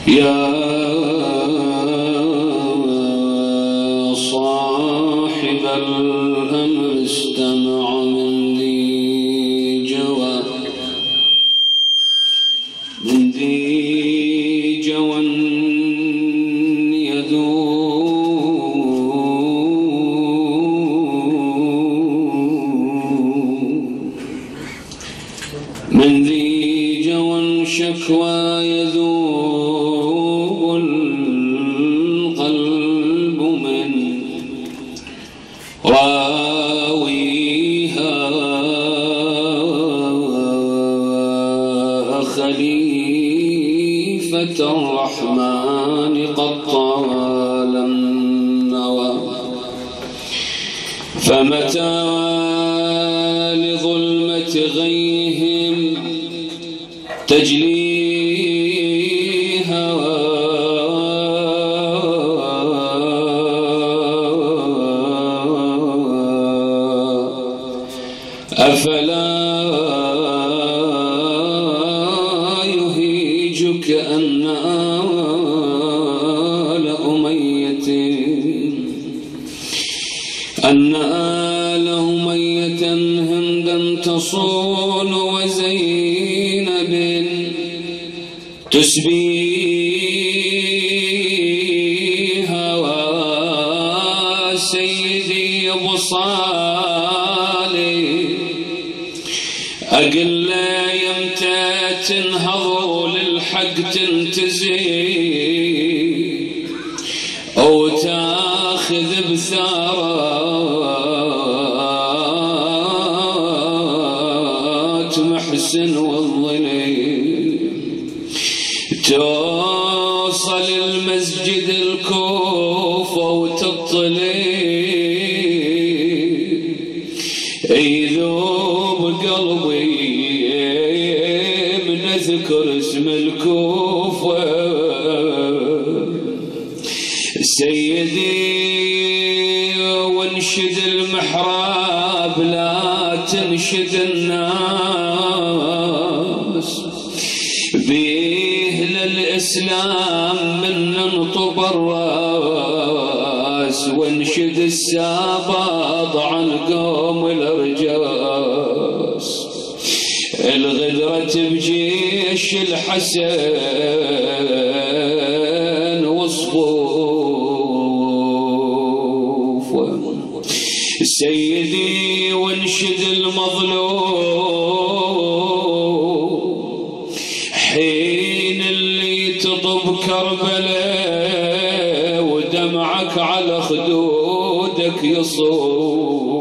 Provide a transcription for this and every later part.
يا صاحب الأمر استمع من ذي جوى من ذي جوى شكوى يذوب القلب من راويها خليفة الرحمن قد طال النوى فمتى لظلمة غيهم تجليها أفلا يهيجك أن آل أمية هندا تصون وزينب تسبيها وسيدي أبو صالح أقل يمتى تنهض للحق تنتزي أو تاخذ بثارات محسن والظليل توصل المسجد الكوفة وتطلي يذوب قلبي من أذكر اسم الكوفة سيدي وانشد المحراب لا تنشد الناس بيه للإسلام من ننطب الراس وانشد الساباط عن قوم الأرجاس الغدرة بجيش الحسن وصفوف سيدي وانشد المظلوم حين اللي تطب كربلاء ودمعك على خدودك يصوم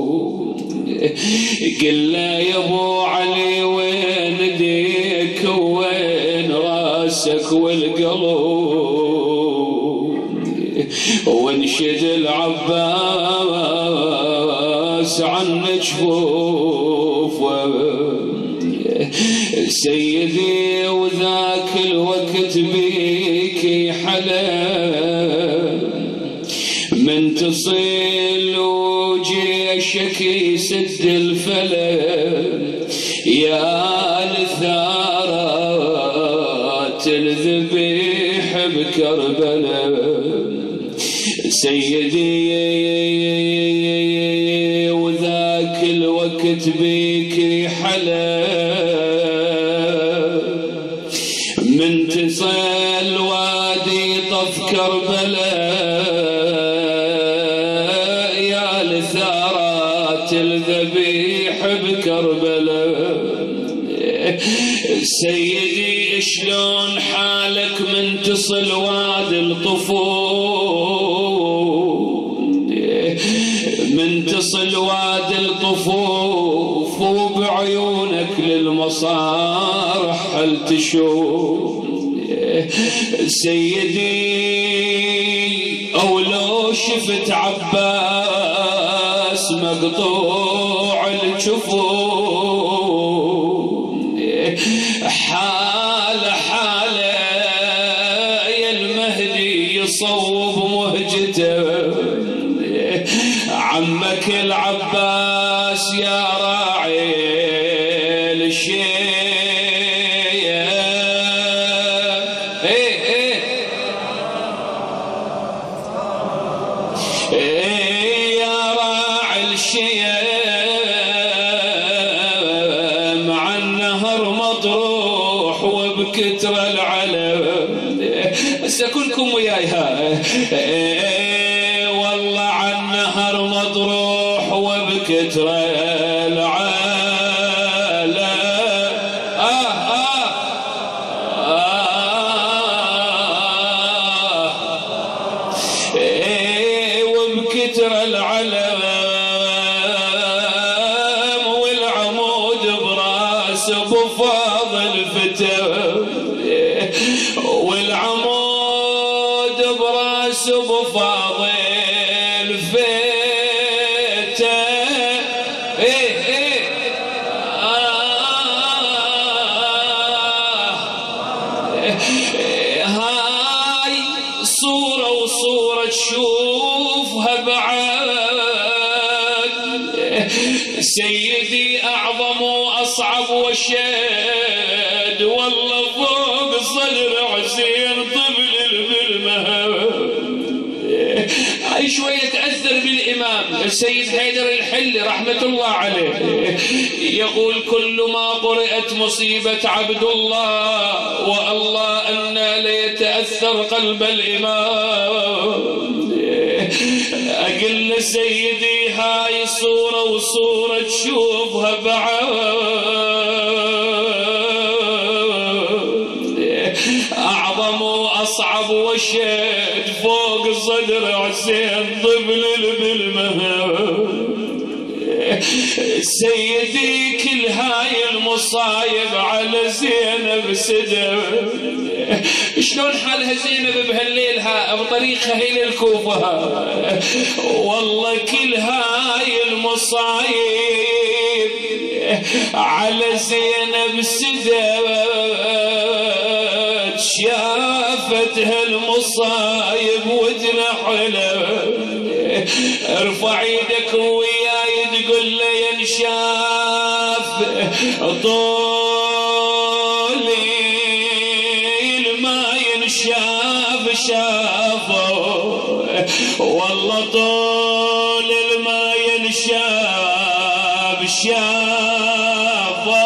قل له يا ابو علي وين ديك وين راسك والقلب وانشد العباس عن جفوف سيدي وذاك الوقت بيك حلا من تصل وجيشك يسد الفلك يا لثارات الذبيح بكربلاء سيدي وذاك الوقت بيك حلا من تصل وادي طف كربلاء يا لثارات الذبيح بكربلاء سيدي شلون حالك من تصل وادي الطفوف من تصل وادي الطفوف وبعيونك للمصارح هل تشوف سيدي أو لو شفت عباس مقطوع الجفوف حالة يا المهدي يصوب مهجته عمك العباس يا راعي الشيخ وبكتر العلم. هسه كلكم وياي والله عن نهر مطروح وبكتر العلم. وبكتر العلم والعمود براس ابو فاضل فتى، والعمود براس ابو فاضل فتى. هاي صورة وصورة تشوفها بعد سيدي أعظم وأصعب وشد، والله فوق صدر حسين طفل بالمهب. هاي شوية تأثر بالإمام السيد حيدر الحلي رحمة الله عليه، يقول كل ما قرأت مصيبة عبد الله والله أن ليتأثر قلب الإمام. أقل سيدي هاي صورة وصورة تشوفها بعد أعظم وأصعب وشد فوق صدر حسين طفل بالمهب. سيدي كل هاي المصايب على زينب سدب. شلون حالها زينب بهالليلها بطريقها إلى الكوفة؟ والله كل هاي المصايب على زينب سدب، شافتها المصايب وجنحلها. ارفع ايدك وياي تقول لي ينشاف طولي ما ينشاف شافه، والله طول ما ينشاف شافه.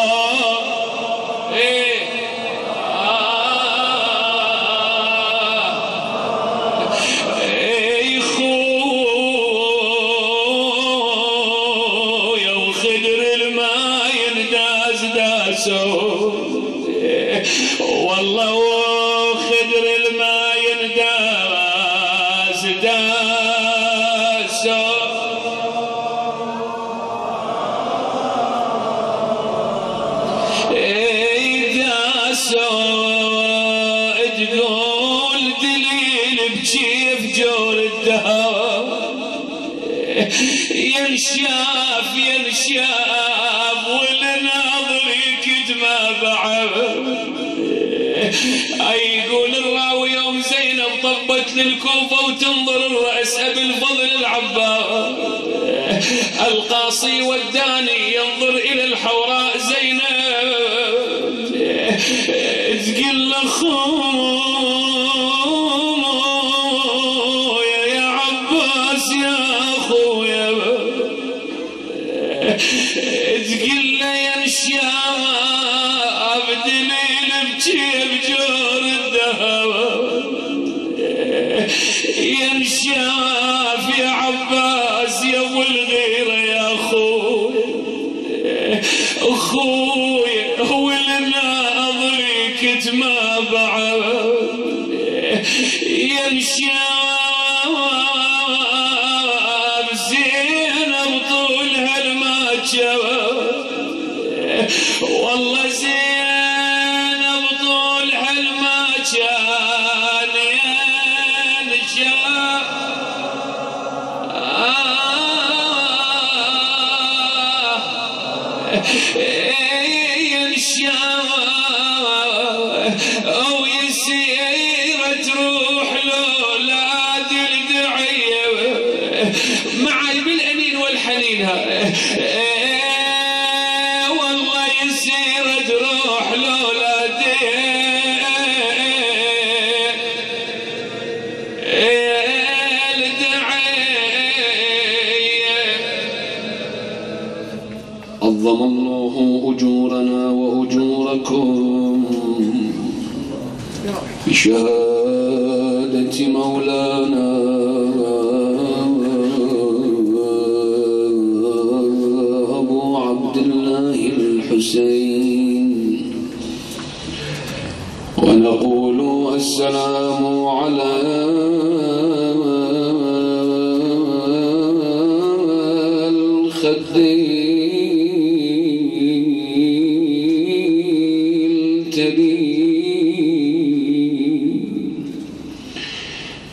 والله وخدر الماء ينداس داسو. داسو تقول دليل بجيف جور الدهر ينشاف ينشاف والناظر ما بعد. يقول الراوي يوم زينب طبت للكوفة وتنظر الرأس أبي الفضل العباس، القاصي والداني ينظر إلى الحوراء زينب تقول أخويا يا عباس يا أخويا، تقول له ينشاف دليل بجيب جور الذهب، ينشاف يا عباس يا ابو الغيره يا اخويا اخويا ولناظري كتما بعد ينشاف زينب طولها الماتشوه، والله زينب طولها الماتشان ينشاف. ينشاف او يسير تروح لولاد الدعيه معي بالانين والحنين، والله يسير تروح لولاد عظم الله أجورنا وأجوركم بشهادة مولانا أبو عبد الله الحسين، ونقول السلام على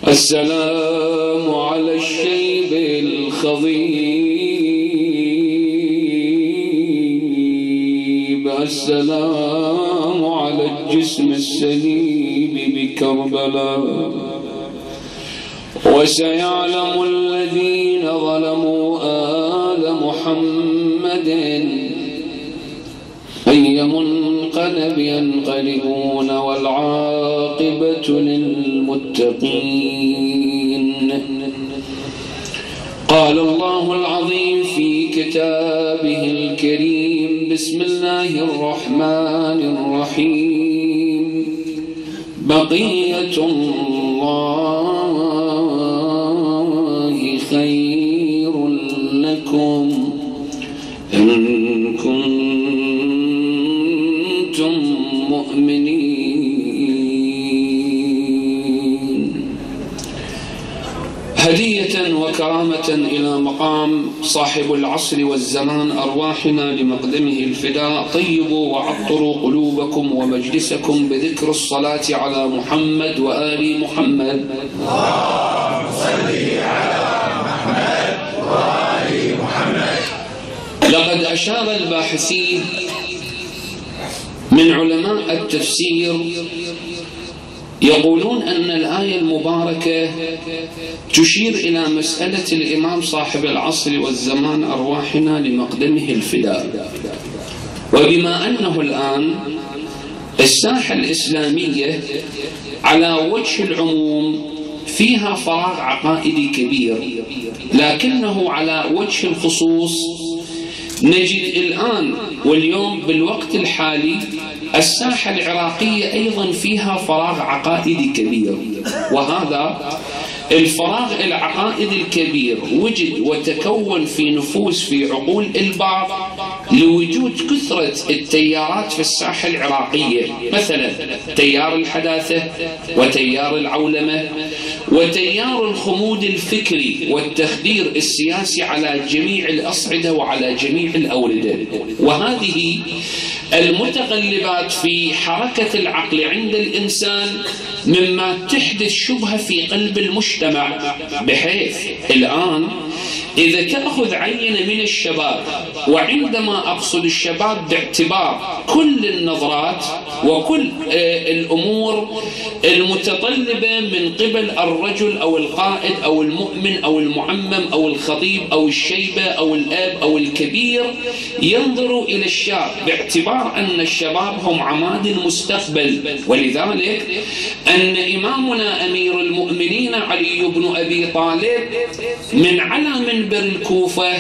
السلام على الشيب الخضيب، السلام على الجسم السليم بكربلاء. وسيعلم الذين ظلموا آل محمد أي منقلب ينقلبون، والعاقبة للمتقين. قال الله العظيم في كتابه الكريم: بسم الله الرحمن الرحيم. بقية الله خير لكم إن كنتم مؤمنين. هدية وكرامة إلى مقام صاحب العصر والزمان أرواحنا لمقدمه الفداء، طيبوا وعطروا قلوبكم ومجلسكم بذكر الصلاة على محمد وآل محمد. اللهم صل على محمد وآل محمد. لقد أشار الباحثين من علماء التفسير يقولون أن الآية المباركة تشير إلى مسألة الإمام صاحب العصر والزمان أرواحنا لمقدمه الفداء. وبما أنه الآن الساحة الإسلامية على وجه العموم فيها فراغ عقائدي كبير، لكنه على وجه الخصوص نجد الآن واليوم بالوقت الحالي الساحة العراقية أيضا فيها فراغ عقائدي كبير. وهذا الفراغ العقائدي الكبير وجد وتكون في نفوس في عقول البعض لوجود كثرة التيارات في الساحة العراقية، مثلا تيار الحداثة وتيار العولمة وتيار الخمود الفكري والتخدير السياسي على جميع الأصعدة وعلى جميع الأوردة. وهذه المتقلبات في حركة العقل عند الإنسان مما تحدث شبهة في قلب المجتمع، بحيث الآن إذا تأخذ عينة من الشباب، وعندما أقصد الشباب باعتبار كل النظرات وكل الأمور المتطلبة من قبل الرجل أو القائد أو المؤمن أو المعمم أو الخطيب أو الشيبة أو الأب أو الكبير، ينظر إلى الشاب باعتبار أن الشباب هم عماد المستقبل. ولذلك أن إمامنا أمير المؤمنين علي بن أبي طالب من على منبر الكوفة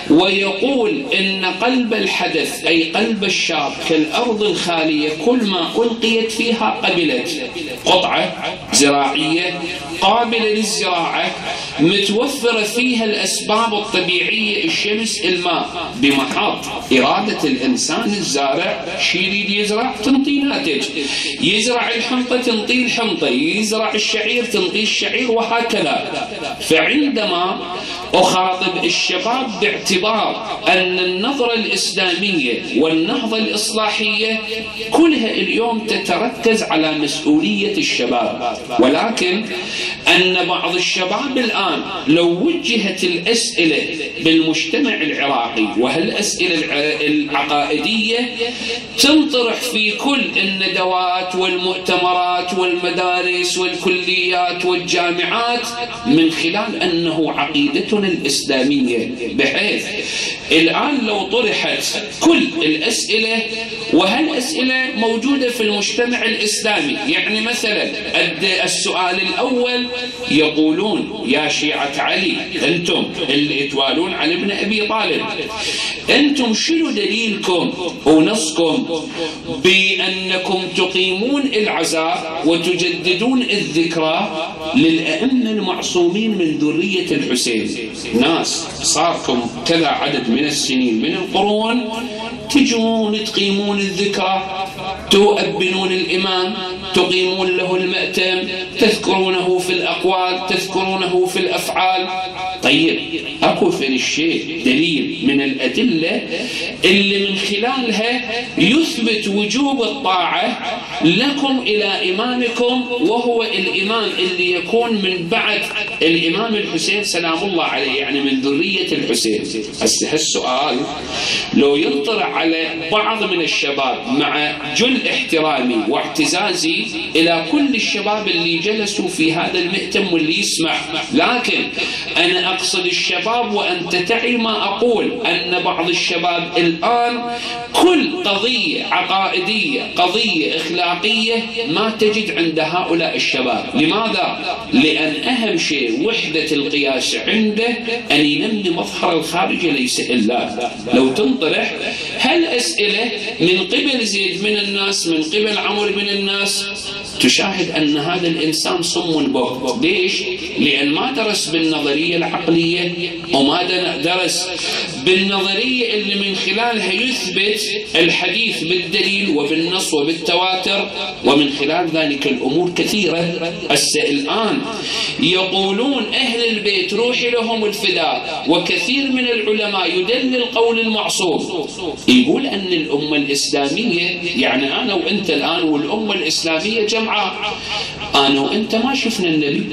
ويقول إن قلب الحدث أي قلب الشاب كالأرض الخالية، كل ما ألقيت فيها قبلت. قطعة زراعية قابلة للزراعة متوفرة فيها الأسباب الطبيعية، الشمس، الماء، بمحض إرادة الإنسان الزارع. شي يريد يزرع تنطي ناتج، يزرع الحنطة تنطي الحنطة، يزرع الشعير تنطي الشعير، وهكذا. فعندما أخاطب الشباب باعتبار أن النظرة الإسلامية والنهضة الإصلاحية كلها اليوم تتركز على مسؤولية الشباب، ولكن أن بعض الشباب الآن لو وجهت الأسئلة بالمجتمع العراقي وهالأسئلة العقائدية تنطرح في كل الندوات والمؤتمرات والمدارس والكليات والجامعات من خلال أنه عقيدة الألسنة الإسلامية، بحيث الآن لو طرحت كل الأسئلة، وهالأسئلة موجودة في المجتمع الإسلامي، يعني مثلا السؤال الأول يقولون يا شيعة علي أنتم اللي توالون علي بن أبي طالب، أنتم شنو دليلكم ونصكم بأنكم تقيمون العزاء وتجددون الذكرى للأئمة المعصومين من ذرية الحسين؟ ناس صاركم كذا عدد من السنين من القرون تجون تقيمون الذكرى، تؤبنون الإمام، تقيمون له المأتم، تذكرونه في الأقوال، تذكرونه في الأفعال. طيب أكو في الشيء دليل من الأدلة اللي من خلالها يثبت وجوب الطاعة لكم إلى إمامكم، وهو الإمام اللي يكون من بعد الإمام الحسين سلام الله عليه، يعني من ذرية الحسين. هالسؤال لو ينطرح على بعض من الشباب، مع جل احترامي واعتزازي إلى كل الشباب اللي جلسوا في هذا المئتم واللي يسمع، لكن أنا أقصد الشباب وأنت تعي ما أقول، أن بعض الشباب الآن كل قضية عقائدية، قضية إخلاقية ما تجد عند هؤلاء الشباب. لماذا؟ لأن أهم شيء وحدة القياس عنده أن ينمي مظهر الخارجي ليس إلا. لو تنطرح هالأسئلة من قبل زيد من الناس، من قبل عمر من الناس، تشاهد أن هذا الإنسان صم بكم. ليش؟ لأن ما درس بالنظرية العقلية، وما درس بالنظرية اللي من خلالها يثبت الحديث بالدليل وبالنص وبالتواتر، ومن خلال ذلك الأمور كثيرة. الآن يقولون أهل البيت روحي لهم الفداء، وكثير من العلماء يدلل قول المعصوم، يقول أن الأمة الإسلامية، يعني أنا وأنت الآن والأمة الإسلامية جمعاء، أنا وأنت ما شفنا النبي،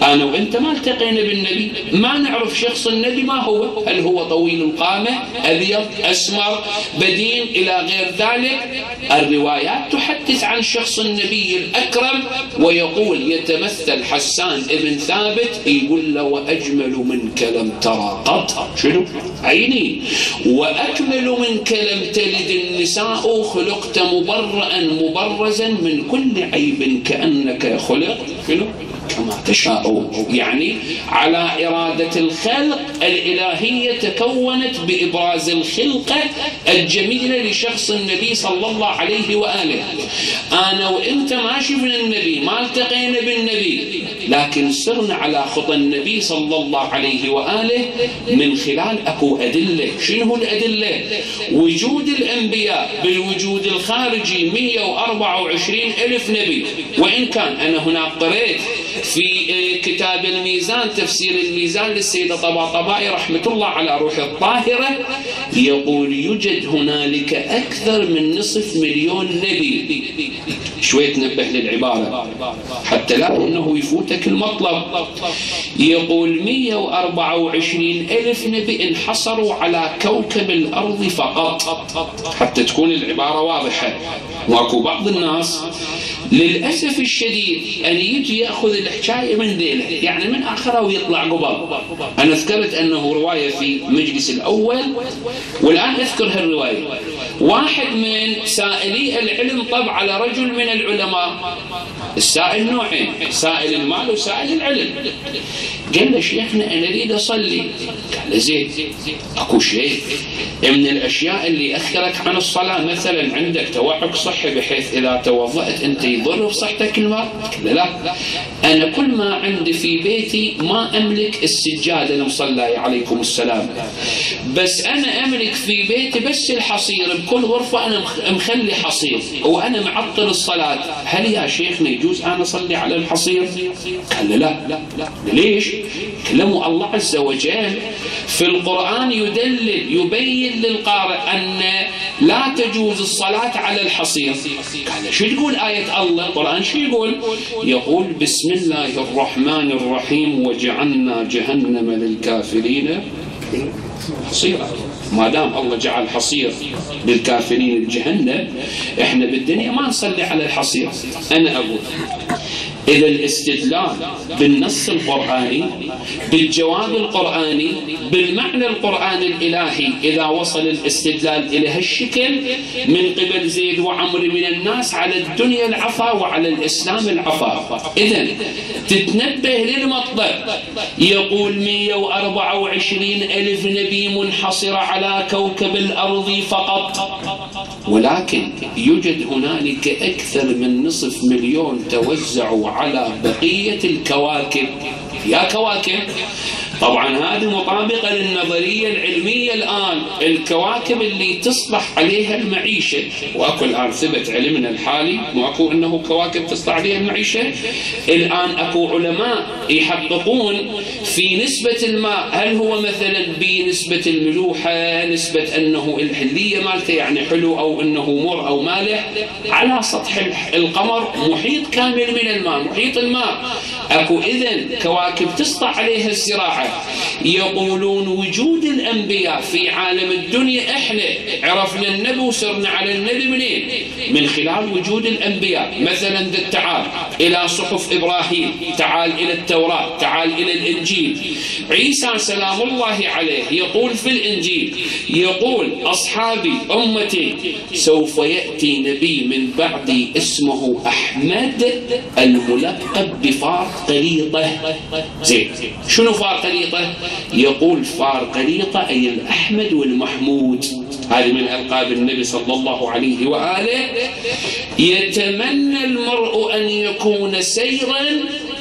أنا وأنت ما التقينا بالنبي، ما نعرف شخص النبي ما هو، هل هو طويل القامة، أبيض، أسمر، بدين، إلى غير ذلك. الروايات تحدث عن شخص النبي الأكرم، ويقول يتمثل حسان ابن ثابت، يقول له وأجمل منك لم ترى قط، شنو؟ عيني، وأكمل منك لم تلد النساء، خلقت مبرأ مبرزا من كل عيب كأنك خلق كما تشاء. يعني على إرادة الخلق الإلهية تكونت بإبراز الخلقة الجميلة لشخص النبي صلى الله عليه وآله. أنا وإنت ما شفنا النبي، ما التقينا بالنبي، لكن سرنا على خطى النبي صلى الله عليه وآله من خلال أكو أدلة. شنو الأدلة؟ وجود الأنبياء بالوجود الخارجي 124,000 نبي، وإن كان أنا هنا قريت في كتاب الميزان، تفسير الميزان للسيدة طباطبائي رحمة الله على روح الطاهرة، يقول يوجد هنالك أكثر من نصف مليون نبي. شوية نبه للعبارة حتى لا أنه يفوتك المطلب. يقول 124,000 نبي انحصروا على كوكب الأرض فقط، حتى تكون العبارة واضحة. واكو بعض الناس للأسف الشديد أن يجي يأخذ الحكاية من ذيله، يعني من آخره ويطلع قبل. أنا ذكرت أنه رواية في مجلس الأول، والآن أذكر هالرواية. واحد من سائلي العلم طبع على رجل من العلماء، السائل نوعين، سائل المال وسائل العلم. قال له شيخنا أنا أريد أصلي. قال له زين، أكو شيء من الأشياء اللي أخرك عن الصلاة، مثلا عندك توعك صحي بحيث إذا توضأت أنت يضر بصحتك الماء؟ قال له لا، أنا كل ما عندي في بيتي ما أملك السجادة المصلى عليكم السلام، بس أنا أملك في بيتي بس الحصير، بكل غرفة أنا مخلي حصير وأنا معطل الصلاة، هل يا شيخنا يجوز أنا أصلي على الحصير؟ قال له لا. ليش؟ كلام الله عز وجل في القرآن يبين للقارئ أن لا تجوز الصلاة على الحصير. قال شو تقول آية الله؟ القرآن شو يقول؟ يقول بسم الله الرحمن الرحيم وجعلنا جهنم للكافرين حصيرا. ما دام الله جعل حصير للكافرين الجهنم، احنا بالدنيا ما نصلي على الحصير. انا اقول إذا الاستدلال بالنص القرآني، بالجواب القرآني، بالمعنى القرآني الإلهي، إذا وصل الاستدلال إلى هالشكل من قبل زيد وعمر من الناس، على الدنيا العفا وعلى الإسلام العفا. إذا تتنبه للمطلب، يقول 124,000 نبي منحصر على كوكب الأرض فقط، ولكن يوجد هنالك أكثر من نصف مليون توزعوا على بقية الكواكب. يا كواكب، طبعا هذه مطابقة للنظرية العلمية الآن، الكواكب اللي تصلح عليها المعيشة، وأكو الآن ثبت علمنا الحالي وأكو أنه كواكب تصلح عليها المعيشة. الآن أكو علماء يحققون في نسبة الماء، هل هو مثلا بنسبة الملوحة، نسبة أنه الحلية مالته يعني حلو أو أنه مر أو مالح، على سطح القمر محيط كامل من الماء، محيط الماء أكو إذن كواكب تصلح عليها الزراعة. يقولون وجود الأنبياء في عالم الدنيا، إحنا عرفنا النبي وصرنا على النبي منين؟ من خلال وجود الأنبياء. مثلا تعال إلى صحف إبراهيم، تعال إلى التوراة، تعال إلى الإنجيل. عيسى سلام الله عليه يقول في الإنجيل، يقول أصحابي أمتي سوف يأتي نبي من بعدي اسمه أحمد الملقب بفارقليطة. زين، شنو فارقليطة؟ يقول فارقليطة أي الأحمد والمحمود، هذه من ألقاب النبي صلى الله عليه وآله. يتمنى المرء أن يكون سيرا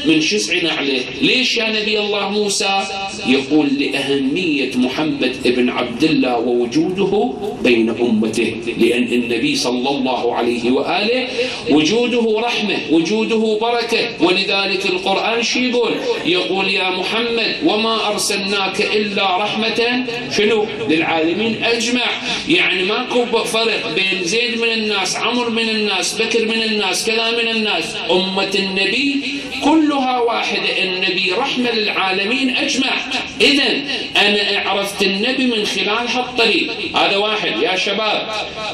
من شسع نعله. ليش يا نبي الله موسى؟ يقول لأهمية محمد ابن عبد الله ووجوده بين أمته، لأن النبي صلى الله عليه وآله وجوده رحمة، وجوده بركة. ولذلك القرآن شو يقول؟ يقول يا محمد وما أرسلناك إلا رحمة شنو؟ للعالمين أجمع. يعني ماكو فرق بين زيد من الناس، عمر من الناس، بكر من الناس، كذا من الناس. أمة النبي كلها واحدة، النبي رحمة للعالمين أجمع. إذن أنا عرفت النبي من خلال هالطريق، هذا واحد يا شباب.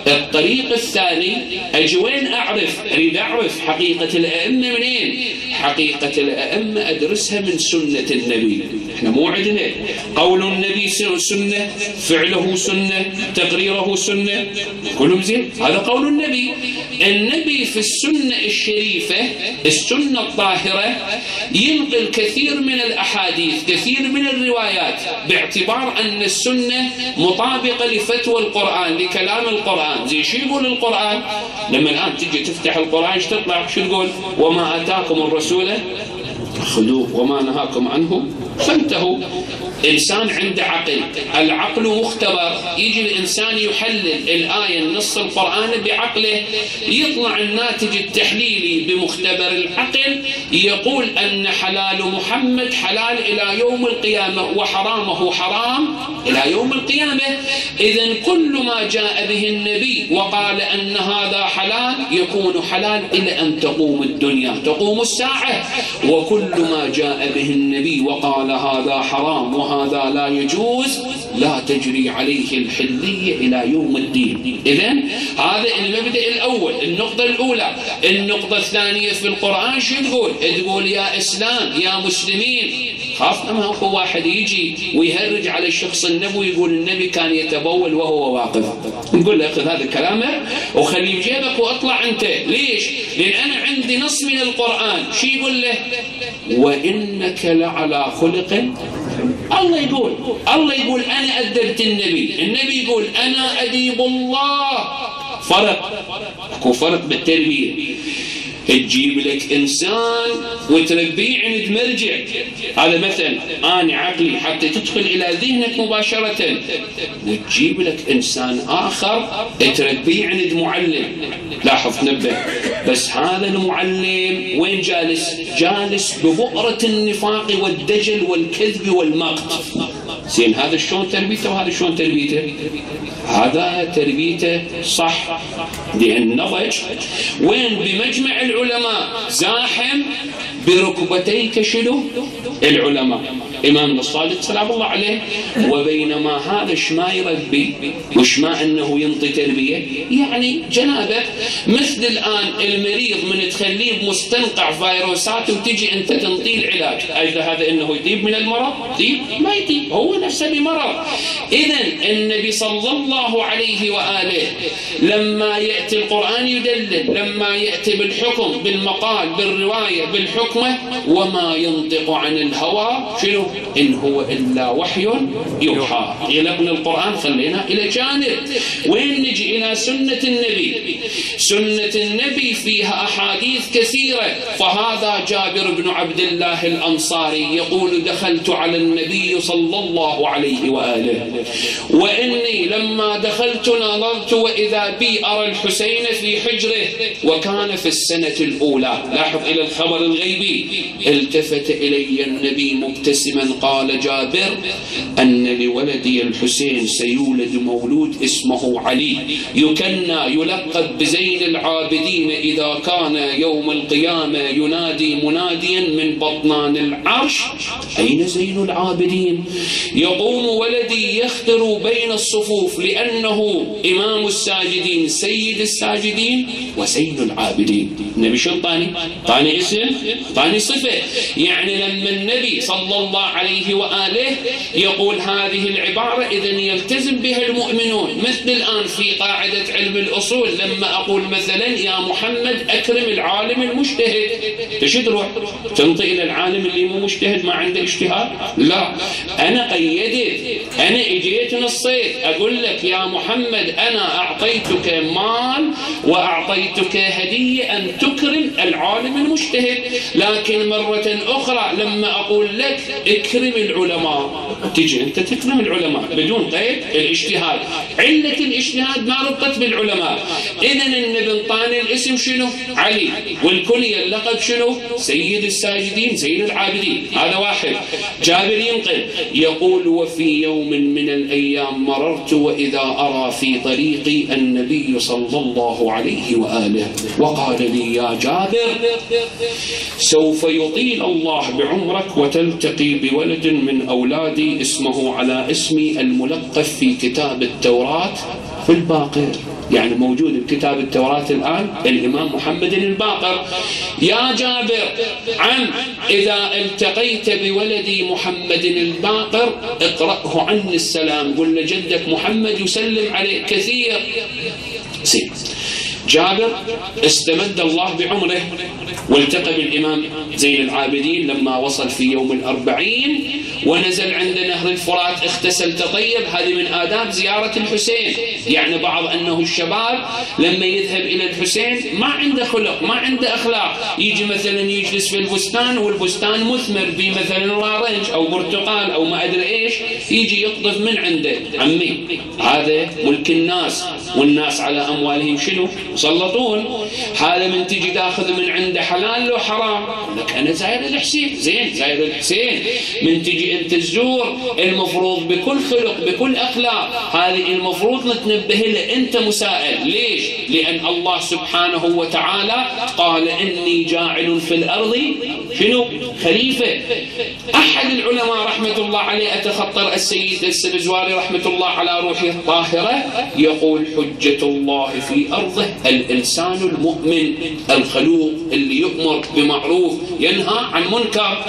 الطريق الثاني، أجي وين أعرف؟ أريد أعرف حقيقة الأئمة منين؟ حقيقة الأئمة أدرسها من سنة النبي. إحنا مو عندنا قول النبي سنة، فعله سنة، تقريره سنة، كلهم زين. هذا قول النبي. النبي في السنة الشريفة، السنة الطاهرة، ينقل كثير من الأحاديث، كثير من الروايات، باعتبار أن السنة مطابقة لفتوى القرآن، لكلام القرآن. زي شو يقول القرآن؟ لما الآن تجي تفتح القرآن ايش تطلع؟ شو تقول؟ وما آتاكم الرسول خذوه وما نهاكم عنه فانتهوا. إنسان عنده عقل، العقل مختبر، يجي الإنسان يحلل الآية النص القرآني بعقله، يطلع الناتج التحليلي بمختبر العقل، يقول أن حلال محمد حلال إلى يوم القيامة وحرامه حرام إلى يوم القيامة. إذن كل ما جاء به النبي وقال أن هذا حلال يكون حلال إلى أن تقوم الدنيا، تقوم الساعة. وكل ما جاء به النبي وقال هذا حرام وهذا لا يجوز لا تجري عليه الحلية إلى يوم الدين. إذن هذا المبدأ الأول، النقطة الأولى. النقطة الثانية في القرآن شو تقول؟ تقول يا إسلام يا مسلمين. خاف ما هو واحد يجي ويهرج على الشخص النبي ويقول النبي كان يتبول وهو واقف، نقول له اخذ هذا كلامه وخليه بجيبك واطلع انت. ليش؟ لأن أنا عندي نص من القرآن شو يقول له؟ وإنك لعلى خلق. الله يقول أنا أدبت النبي، النبي يقول أنا أديب الله. فرق، اكو فرق بالتربية. تجيب لك إنسان وتربيه عند مرجع، هذا مثلا أنا عقلي حتى تدخل إلى ذهنك مباشرة، وتجيب لك إنسان آخر تربيه عند معلم. لاحظ نبه، بس هذا المعلم وين جالس؟ جالس ببؤرة النفاق والدجل والكذب والمقت. زين، هذا شلون تربيته وهذا شلون تربيته؟ هذا تربيته صح، لأن نضج وين؟ بمجمع العلماء، زاحم بركبتيك شنو؟ العلماء. إمامنا الصادق سلام الله عليه. وبينما هذا ما يربي ما أنه ينطي تربية، يعني جنابه مثل الآن المريض من تخليه بمستنقع فيروسات وتجي أنت تنطيه العلاج، هذا أنه يطيب من المرض؟ يطيب؟ ما يطيب، هو نفسه بمرض. إذن النبي صلى الله عليه وآله لما يأتي القرآن يدلل، لما يأتي بالحكم بالمقال بالرواية بالحكمة، وما ينطق عن الهوى شنو؟ إن هو إلا وحي يوحى. يلقن القرآن خلينا إلى جانب، وين نجي إلى سنة النبي. سنة النبي فيها أحاديث كثيرة. فهذا جابر بن عبد الله الأنصاري يقول دخلت على النبي صلى الله عليه وآله وإني لما دخلت نظرت وإذا بي أرى الحسين في حجره وكان في السنة الأولى. لاحظ إلى الخبر الغيبي. التفت إلي النبي مبتسما قال جابر أن لولدي الحسين سيولد مولود اسمه علي يكنى يلقب بزين العابدين إذا كان يوم القيامة ينادي مناديا من بطنان العرش أين زين العابدين؟ يقوم ولدي يخطر بين الصفوف لأنه إمام الساجدين سيد الساجدين وزين العابدين. النبي شو طاني اسم، طاني صفة. يعني لما النبي صلى الله عليه وآله يقول هذه العبارة إذن يلتزم بها المؤمنون. مثل الآن في قاعدة علم الأصول لما أقول مثلا يا محمد أكرم العالم المجتهد، ايش تروح تنطي إلى العالم اللي مو مجتهد ما عنده اجتهاد؟ لا، أنا قيدت، أنا اجيت نصيت أقول لك يا محمد أنا أعطيتك مال وأعطيتك هدية أن تكرم العالم المجتهد. لكن مرة أخرى لما أقول لك اكرم العلماء تجي أنت تكرم العلماء بدون قيد الاجتهاد. علة الاجتهاد ما ربطت بالعلماء. إذن النبي انطاني الاسم شنو؟ علي، والكنية اللقب شنو؟ سيد الساجدين سيد العابدين. هذا واحد. جابر ينقل يقول وفي يوم من الأيام مررت وإذا أرى في طريقي النبي صلى الله عليه وآله وقال لي يا جابر سوف يطيل الله بعمرك وتلتقي بولد من أولادي اسمه على اسمي الملقب في كتاب التوراة في الباقر. يعني موجود بكتاب التوراة الآن الإمام محمد الباقر. يا جابر عم إذا التقيت بولدي محمد الباقر اقرأه عني السلام، قل لجدك محمد يسلم عليه كثير. جابر استمد الله بعمره والتقى بالإمام زين العابدين لما وصل في يوم الأربعين ونزل عند نهر الفرات اغتسل تطيب. هذه من آداب زيارة الحسين. يعني بعض أنه الشباب لما يذهب إلى الحسين ما عنده خلق ما عنده أخلاق، يجي مثلا يجلس في البستان والبستان مثمر بمثلا نارنج أو برتقال أو ما أدري إيش، يجي يقطف من عنده. عمي هذا ملك الناس والناس على أموالهم شنو؟ يسلطون. هذا من تجي تاخذ من عنده حلال لو حرام؟ لك أنا زاير الحسين. زين زاير الحسين. من تجي أنت تزور المفروض بكل خلق بكل أخلاق، هذه المفروض نتنبه له. أنت مسائل ليش؟ لأن الله سبحانه وتعالى قال إني جاعل في الأرض شنو؟ خليفة. أحد العلماء رحمة الله عليه أتخطر السيد السبزواري رحمة الله على روحه الطاهرة يقول حجة الله في أرضه الإنسان المؤمن الخلوق اللي يؤمر بمعروف ينهى عن منكر.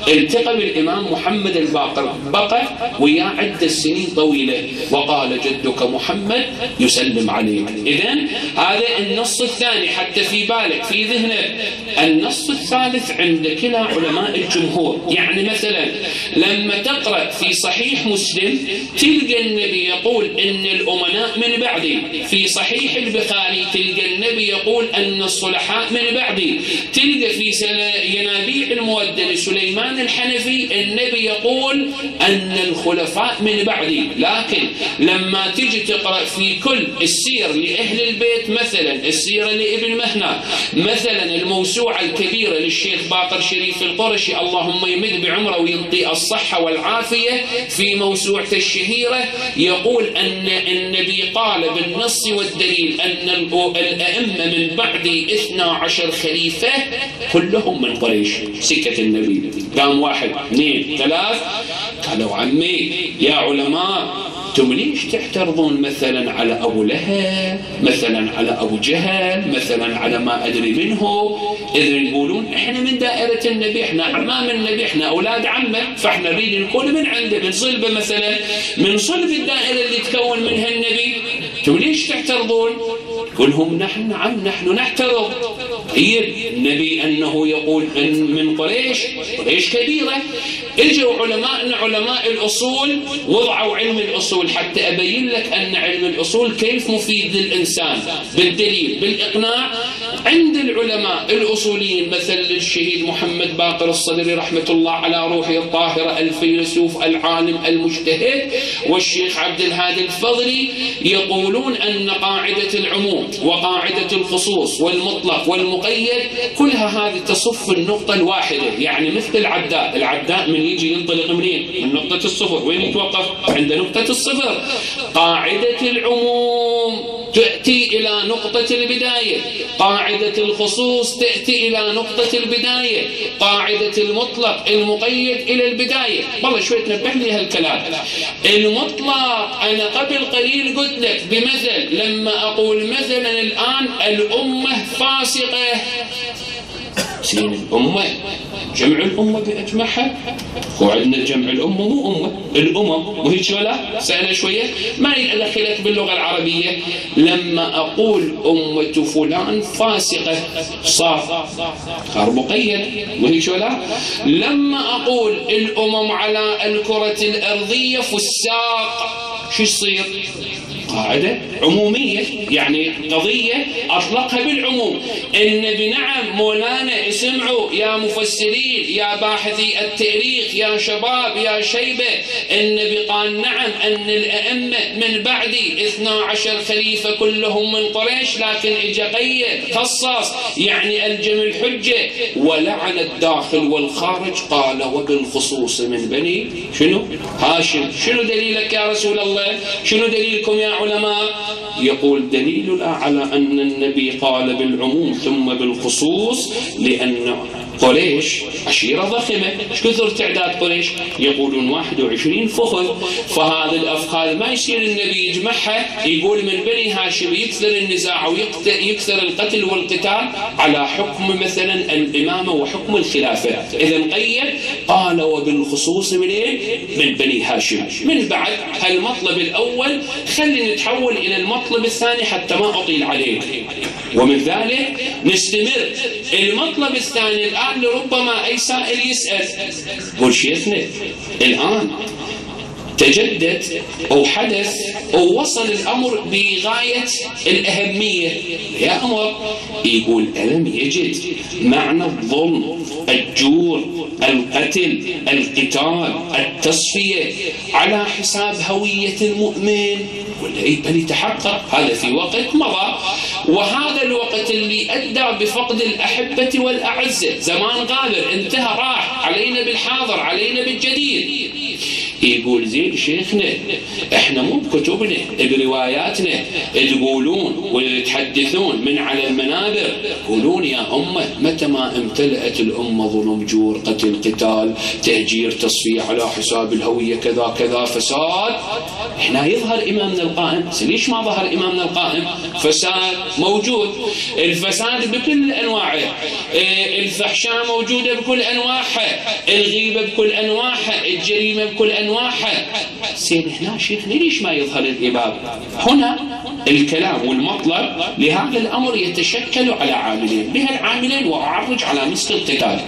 التقى بالإمام محمد الباقر بقى ويا عدة سنين طويلة وقال جدك محمد يسلم عليك. إذن هذا النص الثاني حتى في بالك في ذهنك. النص الثالث عند كلا علماء الجمهور. يعني مثلا لما تقرأ في صحيح مسلم تلقى النبي يقول إن الأمناء من بعدي. في صحيح البخاري تلقى النبي يقول أن الصلحاء من بعدي. تلقى في ينابيع المودة لسليمان الحنفي النبي يقول أن الخلفاء من بعدي. لكن لما تجي تقرأ في كل السير لأهل البيت مثلا السيرة لابن مهنا مثلا الموسوعة الكبيرة للشيخ باقر شريف القرشي اللهم يمد بعمره وينطي الصحة والعافية في موسوعته الشهيرة يقول أن النبي قال بالنص والدليل أن الأئمة من بعد 12 خليفة كلهم من قريش. سكت النبي، قام 1 2 3 قالوا عمي يا علماء انتم ليش تعترضون مثلا على ابو لهب، مثلا على ابو جهل، مثلا على ما ادري منه؟ اذا يقولون احنا من دائره النبي، احنا اعمام النبي، احنا اولاد عمه، فاحنا نريد نكون من عنده، من صلبه مثلا، من صلب الدائره اللي تكون منها النبي. انتم ليش تعترضون؟ يقول هم نعم نحن نعترض. طيب النبي انه يقول ان من قريش كبيره. اجوا علماءنا علماء الاصول وضعوا علم الاصول حتى ابين لك ان علم الاصول كيف مفيد للانسان بالدليل بالاقناع. عند العلماء الاصوليين مثل الشهيد محمد باقر الصدري رحمه الله على روحه الطاهره الفيلسوف العالم المجتهد، والشيخ عبد الهادي الفضلي، يقولون ان قاعده العموم وقاعده الخصوص والمطلق والمقيد كلها هذه تصف النقطه الواحده. يعني مثل العداء من يجي ينطلق منين؟ من نقطه الصفر، وين يتوقف؟ عند نقطه الصفر. قاعده العموم تأتي إلى نقطة البداية، قاعدة الخصوص تأتي إلى نقطة البداية، قاعدة المطلق المقيد إلى البداية. والله شوي تنبه لي هالكلام. المطلق أنا قبل قليل قلت لك بمثل، لما أقول مثلا الآن الأمة فاسقة، سين الأمة جمع الأمة بأجمعها، هو عندنا جمع الأمة مو أمة، الأمم مو هيك ولا؟ سألنا شوية ما أدخلك باللغة العربية. لما أقول أمة فلان فاسقة صار مقيد مو هيك ولا؟ لما أقول الأمم على الكرة الأرضية فساق شو يصير؟ قاعدة عمومية، يعني قضية أطلقها بالعموم. النبي نعم مولانا اسمعوا يا مفسرين يا باحثي التاريخ يا شباب يا شيبة، النبي قال نعم أن الأئمة من بعدي 12 خليفة كلهم من قريش، لكن اجى قيد خصص يعني ألجم الحجة ولعن الداخل والخارج، قال وبالخصوص من بني شنو؟ هاشم. شنو دليلك يا رسول الله؟ شنو دليلكم يا علماء؟ يقول دليلنا على أن النبي قال بالعموم ثم بالخصوص لأن قريش عشيرة ضخمة. ايش كثر تعداد قريش؟ يقولون 21 فخذ، فهذا الأفخاذ ما يصير النبي يجمعها يقول من بني هاشم، يكثر النزاع ويكثر القتل والقتال على حكم مثلا الإمامة وحكم الخلافة. إذا قيد قال وبالخصوص من إيه؟ من بني هاشم. من بعد هالمطلب الأول خلينا نتحول إلى المطلب الثاني حتى ما أطيل عليك، ومن ذلك نستمر. المطلب الثاني الآن لربما أي سائل يسأل، قول شيخنا الآن تجدد أو حدث أو وصل الأمر بغاية الأهمية يا أمر، يقول ألم يجد معنى الظلم الجور القتل القتال التصفية على حساب هوية المؤمن؟ ولا بل يتحقق هذا في وقت مضى، وهذا الوقت اللي أدى بفقد الأحبة والأعزة زمان غابر انتهى راح علينا بالحاضر علينا بالجديد. يقول زين شيخنا احنا مو بكتبنا برواياتنا تقولون وتحدثون من على المنابر يقولون يا أمة متى ما امتلأت الأمة ظلم جور قتل قتال تهجير تصفية على حساب الهوية كذا كذا فساد، احنا يظهر إمامنا القائم. ليش ما ظهر إمامنا القائم؟ فساد موجود، الفساد بكل أنواعه، الفحشاء موجودة بكل أنواعها، الغيبة بكل أنواعها، الجريمة بكل أنواعها. سين هنا شيخنا ليش ما يظهر الإمام؟ هنا الكلام والمطلب لهذا الأمر يتشكل على عاملين، بها العاملين وأعرج على مثل القتال.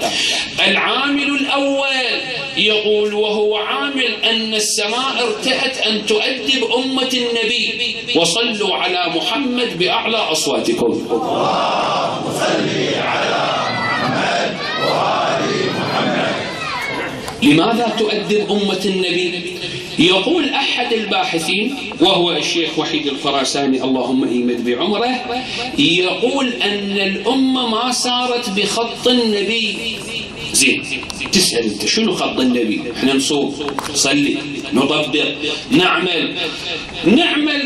العامل الأول يقول وهو عامل أن السماء ارتأت أن تؤدب أمة النبي، وصلوا على محمد بأعلى أصواتكم. اللهم صل على محمد وآل محمد. لماذا تؤدب أمة النبي؟ يقول أحد الباحثين وهو الشيخ وحيد الخراساني اللهم إيمد بعمره، يقول أن الأمة ما سارت بخط النبي. زين تسأل أنت شنو خط النبي؟ احنا نصوم نصلي نطبق نعمل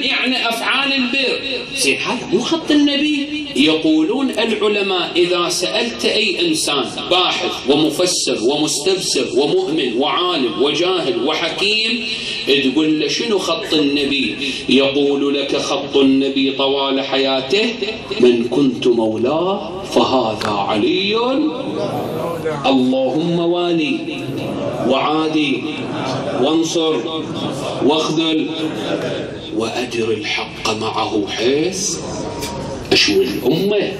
يعني أفعال البر، زين هذا مو خط النبي. يقولون العلماء إذا سألت أي إنسان باحث ومفسر ومستبصر ومؤمن وعالم وجاهل وحكيم تقول له شنو خط النبي؟ يقول لك خط النبي طوال حياته من كنت مولاه فهذا علي، اللهم والي وعادي وانصر واخذل وأدر الحق معه حيث أشوي الأمة.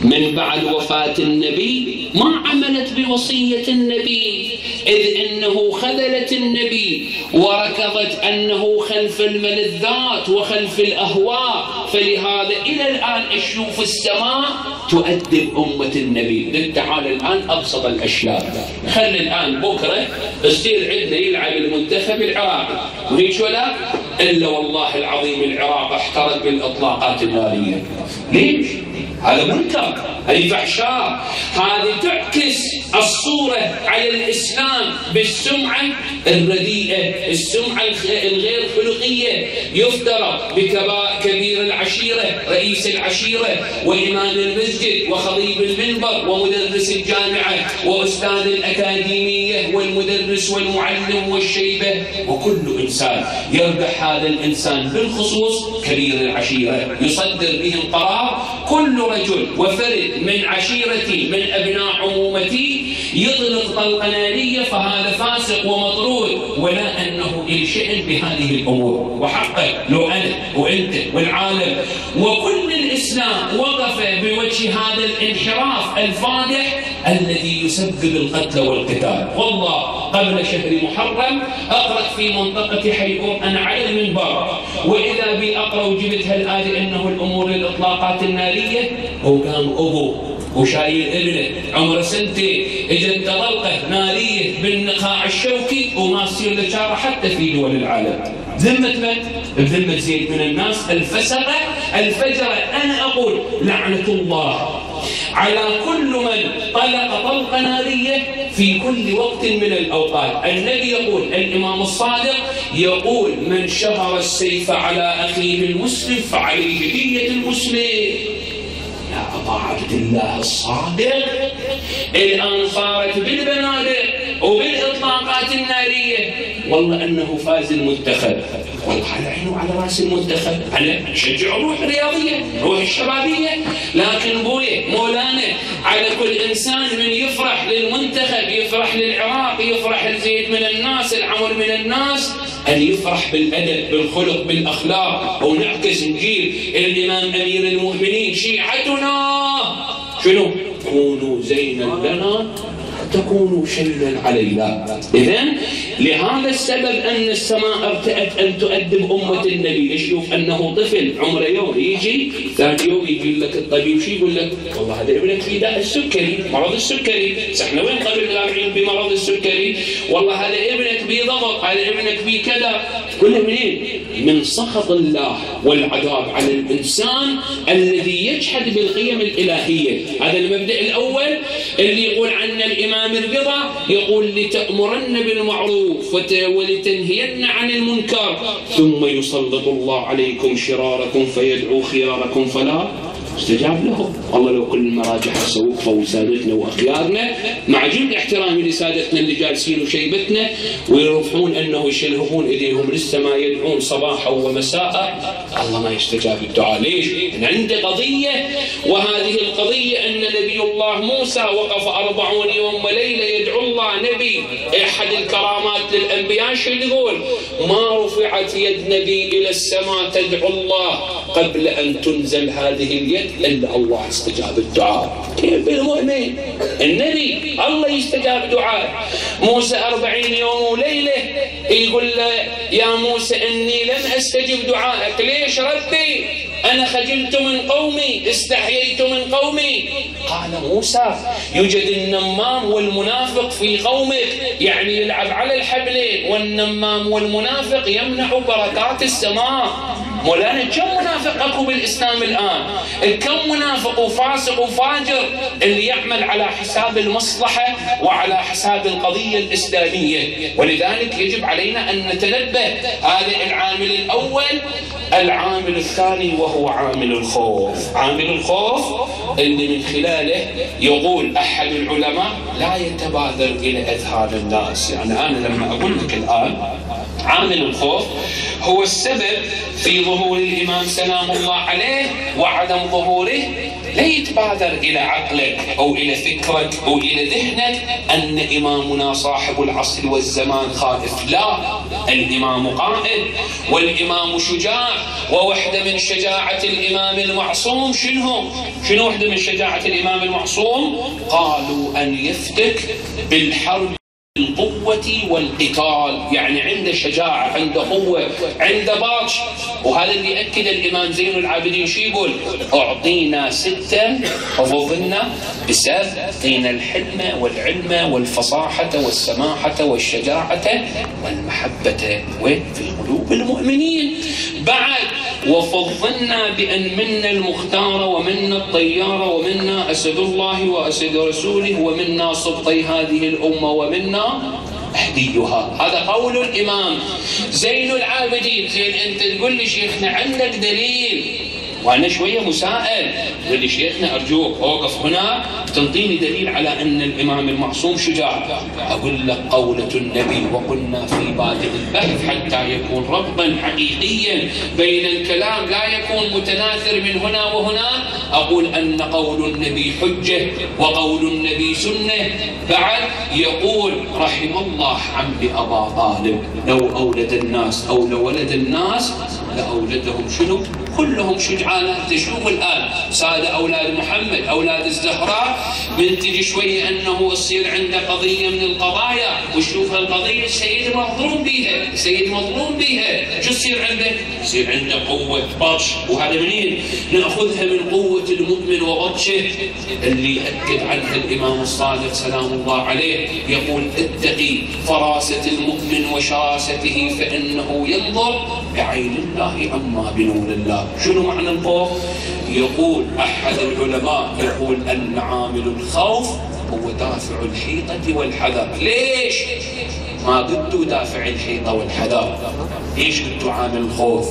من بعد وفاة النبي ما عملت بوصية النبي، إذ إنه خذلت النبي وركضت أنه خلف الملذات وخلف الأهواء. فلهذا إلى الآن أشوف السماء تؤدب أمة النبي. تعال الآن أبسط الأشياء، خلي الآن بكرة يصير عندنا يلعب المنتخب العراقي وهيك ولا إلا والله العظيم العراق احترق بالإطلاقات النارية. ليش؟ هذا منكر، هذه فحشاء، هذه تعكس الصورة على الإسلام بالسمعة الرديئة، السمعة الغير خلقية. يفترض بكبير العشيرة، رئيس العشيرة، وإمام المسجد، وخطيب المنبر، ومدرس الجامعة، وأستاذ الأكاديمية، والمدرس والمعلم والشيبة، وكل إنسان يربح هذا الإنسان بالخصوص كبير العشيرة يصدر به القرار. كل رجل وفرد من عشيرتي من أبناء عمومتي يطلق طلقة نارية فهذا فاسق ومطرود، ولا أنه إلى شأن بهذه الأمور. وحقا لو أنا وأنت والعالم وكل الإسلام وقف بوجه هذا الانحراف الفادح الذي يسبب القتل والقتال. والله قبل شهر محرم أقرأ في منطقة حيئور أنا على المنبر، وإذا بي أقرأ وجبتها الآية أنه الأمور الإطلاقات النارية، وقام أبو وشايل ابنه عمره سنتين اجت طلقه ناريه بالنخاع الشوكي وما تصير له شاره حتى في دول العالم. ذمة من؟ بذمة زيد من الناس الفسقه الفجره. انا اقول لعنه الله على كل من طلق طلقه ناريه في كل وقت من الاوقات. النبي يقول، الامام الصادق يقول: من شهر السيف على اخيه المسلم فعليه دية المسلم. يا أبا عبد الله الصادق، الآن صارت بالبنادق وبالإطلاقات النارية والله أنه فاز المنتخب، والله على عينه وعلى رأس المنتخب، على نشجع الروح الرياضية، روح الشبابية. لكن بويه مولانا على كل إنسان من يفرح للمنتخب، يفرح للعراق، يفرح لزيد من الناس، العمر من الناس، أن يفرح بالأدب بالخلق بالأخلاق. ونعكس نجيل الإمام أمير المؤمنين: شيعتنا شنو؟ كونوا زينا لنا تكونوا شلا علينا. إذن لهذا السبب أن السماء ارتأت أن تؤدب أمة النبي. يشوف أنه طفل عمره يوم يجي، ثاني يوم يجي لك الطبيب شي يقول لك والله هذا ابنك في داء السكري، مرض السكري. احنا وين قبل نلعبين بمرض السكري؟ والله هذا ابنك بضغط، هذا ابنك بكذا. كله منين؟ من سخط الله والعذاب على الإنسان الذي يجحد بالقيم الإلهية. هذا المبدأ الأول اللي يقول عنه الإمام الرضا، يقول: لتأمرن بالمعروف ولتنهين عن المنكر ثم يسلط الله عليكم شراركم فيدعو خياركم فلا استجاب لهم. والله لو كل المراجع سوقفوا وسادتنا واخيارنا مع جل احترامي لسادتنا اللي جالسين وشيبتنا ويرفعون انه يشلهون ايديهم للسماء يدعون صباحا ومساء، الله ما يستجاب الدعاء. ليش؟ عنده قضيه، وهذه القضيه ان نبي الله موسى وقف 40 يوم وليله يدعو الله. نبي احد الكرامات للانبياء شو يقول؟ ما رفعت يد نبي الى السماء تدعو الله قبل ان تنزل هذه اليد الا الله استجاب الدعاء. كيف المؤمن النبي الله يستجاب دعاء؟ موسى 40 يوم وليله يقول له: يا موسى اني لم استجب دعائك. ليش ربي؟ انا خجلت من قومي، استحييت من قومي. قال موسى: يوجد النمام والمنافق في قومك، يعني يلعب على الحبلين، والنمام والمنافق يمنع بركات السماء. مولانا كم منافق اكو بالاسلام الان؟ كم منافق وفاسق وفاجر اللي يعمل على حساب المصلحه وعلى حساب القضيه الاسلاميه. ولذلك يجب علينا ان نتنبه. هذا العامل الاول. العامل الثاني وهو عامل الخوف. عامل الخوف اللي من خلاله يقول احد العلماء لا يتبادر الى اذهان الناس. يعني انا لما اقول لك الان عامل الخوف هو السبب في ظهور الامام سلام الله عليه وعدم ظهوره، لا يتبادر الى عقلك او الى فكرك او الى ذهنك ان امامنا صاحب العصر والزمان خائف. لا، الامام قائد والامام شجاع. ووحده من شجاعه الامام المعصوم شنو وحده من شجاعه الامام المعصوم؟ قالوا ان يفتك بالحرب القوة والقتال. يعني عنده شجاعة، عنده قوة، عنده باطش. وهذا اللي يأكد الإمام زين العابدين. شو يقول؟ أعطينا 6 حفظنا بسبب أعطينا الحلم والعلم والفصاحة والسماحة والشجاعة والمحبة وفي قلوب المؤمنين. بعد وفضلنا بأن منا المختار ومنا الطيار ومنا أسد الله وأسد رسوله ومنا سبطي هذه الأمة ومنا أهديها. هذا قول الإمام زين العابدين. زين أنت تقول لي شيخنا عندك دليل، وأنا شوية مسائل. تقول لي شيخنا أرجوك أوقف هنا تنطيني دليل على أن الإمام المعصوم شجاع. أقول لك قولة النبي وقلنا في بادئ البحث حتى يكون ربطا حقيقيا بين الكلام لا يكون متناثر من هنا وهنا. أقول أن قول النبي حجة وقول النبي سنة. بعد يقول رحم الله عمي أبا طالب لو أولد الناس أو لو ولد الناس لأولدهم شنو؟ كلهم شجعان. تشوف الآن سادة أولاد محمد أولاد الزهراء بنتج شوية أنه يصير عنده قضية من القضايا وشوف هالقضية السيد مظلوم بيها، السيد مظلوم بيها. شو يصير عنده؟ يصير عنده قوة بطش. وهذا منين؟ نأخذها من قوة المؤمن وبطشه اللي أكد عنها الإمام الصادق سلام الله عليه. يقول اتقي فراسة المؤمن وشراسته فإنه ينظر بعين الله عما بنور الله. شنو معنى الخوف؟ يقول أحد العلماء يقول أن عامل الخوف هو دافع الحيطة والحذر. ليش؟ ما قلتوا دافع الحيطة والحذر، ليش قلتوا عامل الخوف؟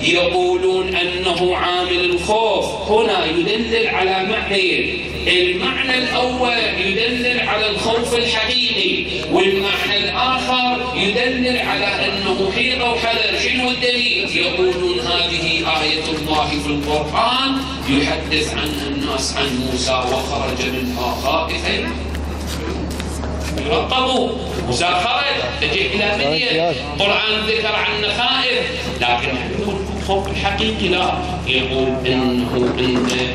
يقولون أنه عامل الخوف هنا يدلل على معنيين. المعنى الأول يدلل على الخوف الحقيقي، والمعنى الآخر يدلل على أنه حيطة وحذر. شنو الدليل؟ يقولون هذه آية الله في القرآن يحدث عنها الناس عن موسى وخرج منها خائفا رقبوا. موسى خرج تجي إلى مدين، القرآن ذكر عنه خائف، لكن يقول الخوف الحقيقي لا. يقول انه